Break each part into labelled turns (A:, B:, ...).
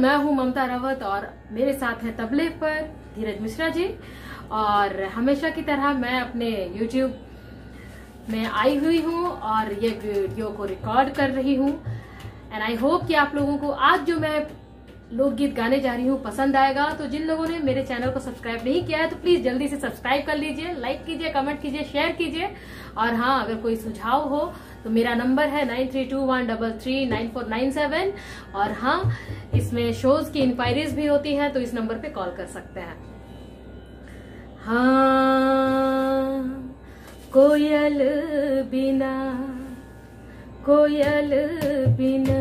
A: मैं हूं ममता रावत और मेरे साथ है तबले पर धीरज मिश्रा जी। और हमेशा की तरह मैं अपने YouTube में आई हुई हूं और ये वीडियो को रिकॉर्ड कर रही हूं। एंड आई होप कि आप लोगों को आज जो मैं लोकगीत गाने जा रही हूँ पसंद आएगा। तो जिन लोगों ने मेरे चैनल को सब्सक्राइब नहीं किया है तो प्लीज जल्दी से सब्सक्राइब कर लीजिए, लाइक कीजिए, कमेंट कीजिए, शेयर कीजिए। और हाँ, अगर कोई सुझाव हो तो मेरा नंबर है 9321339497। और हाँ, इसमें शोज की इंक्वायरीज भी होती हैं तो इस नंबर पे कॉल कर सकते हैं। हाँ, कोयल बिना, कोयल बिना,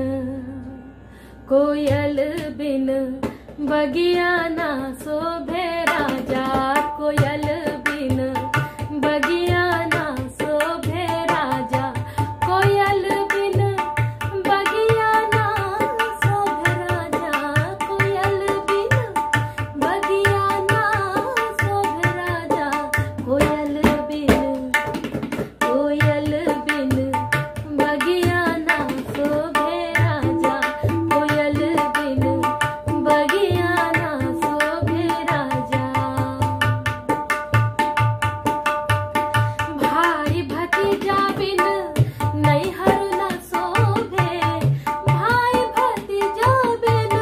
A: कोयल बिन बगिया ना शोभे राजा, कोयल बिन बगिया ना शोभे राजा, कोयल बिन बगिया ना शोभे राजा, कोयल बिन बगिया ना शोभे राजा, कोयल बिन, कोयल बिन बगिया ना शोभे राजा, कोयल बिन बगिया ना शोभे राजा। भाई भतीजा बिन नैहर न शोभे, भाई भतीजा बिन,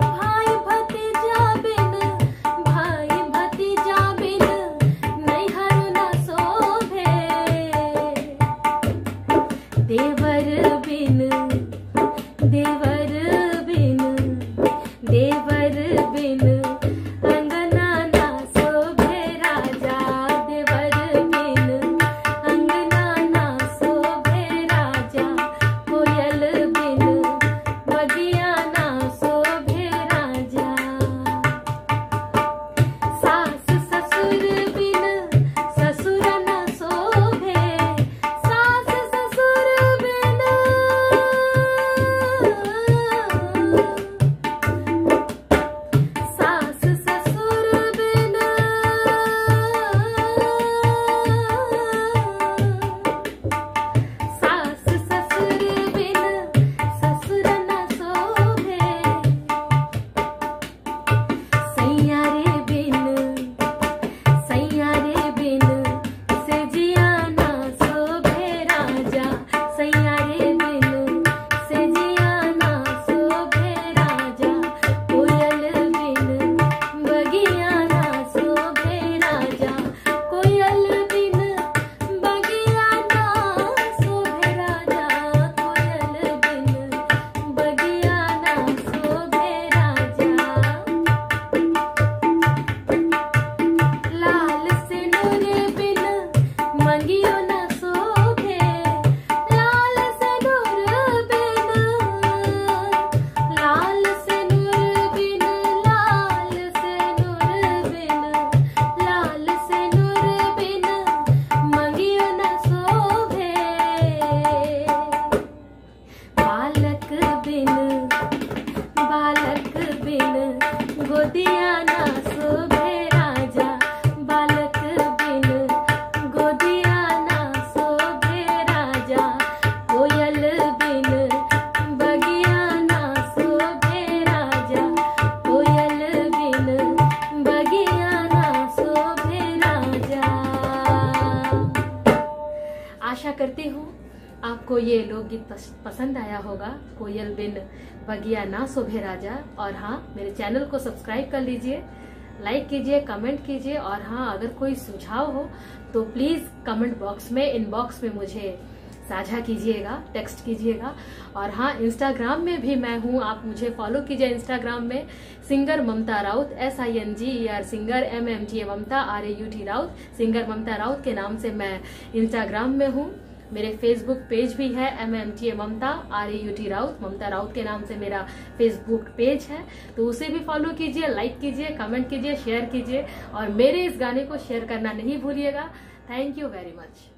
A: भाई भतीजा बिन, भाई भतीजा बिन नैहर न शोभे, देवर बिन, देवर बिन, देवर बिन अंगना ना शोभे राजा, देवर बिन अंगना ना शोभे राजा, कोयल बिन बगिया ना शोभे राजा। सास ससुर बिन ससुर न शोभे, सास ससुर बिन, सास ससुर बिन, सास ससुर बिन ससुर न शोभे, सैयारे बिन, सैयारे बिन सेजिया ना शोभे राजा, सैयारे बिन सेजिया ना शोभे राजा, कोयल बिन बगिया ना शोभे राजा, कोयल बिन बगिया ना शोभे राजा, कोयल बिन बगिया ना शोभे राजा। लाल सिंदूर बिन मंगियो न शोभे, लाल सिंदूर बिन, लाल सिंदूर बिन, लाल सिंदूर बिन, लाल सिंदूर बिन मंगियो न शोभे, बालक बिन, बालक बिन गोदिया ना शोभे राजा, बालक बिन गोदिया ना शोभे राजा, कोयल बिन बगिया ना शोभे राजा, कोयल बिन बगिया ना शोभे राजा। आशा करती हूँ आपको ये लोकगीत पसंद आया होगा, कोयल बिन बगिया ना शोभे राजा। और हाँ, मेरे चैनल को सब्सक्राइब कर लीजिए, लाइक कीजिए, कमेंट कीजिए। और हाँ, अगर कोई सुझाव हो तो प्लीज कमेंट बॉक्स में, इनबॉक्स में मुझे साझा कीजिएगा, टेक्स्ट कीजिएगा। और हाँ, इंस्टाग्राम में भी मैं हूँ, आप मुझे फॉलो कीजिए इंस्टाग्राम में, सिंगर ममता राउत, SINGER सिंगर, MMTA ममता, RAUT राउत, सिंगर ममता राउत के नाम से मैं इंस्टाग्राम में हूँ। मेरे फेसबुक पेज भी है MMTA ममता, RAUT राउत, ममता राउत के नाम से मेरा फेसबुक पेज है, तो उसे भी फॉलो कीजिए, लाइक कीजिए, कमेंट कीजिए, शेयर कीजिए। और मेरे इस गाने को शेयर करना नहीं भूलिएगा। थैंक यू वेरी मच।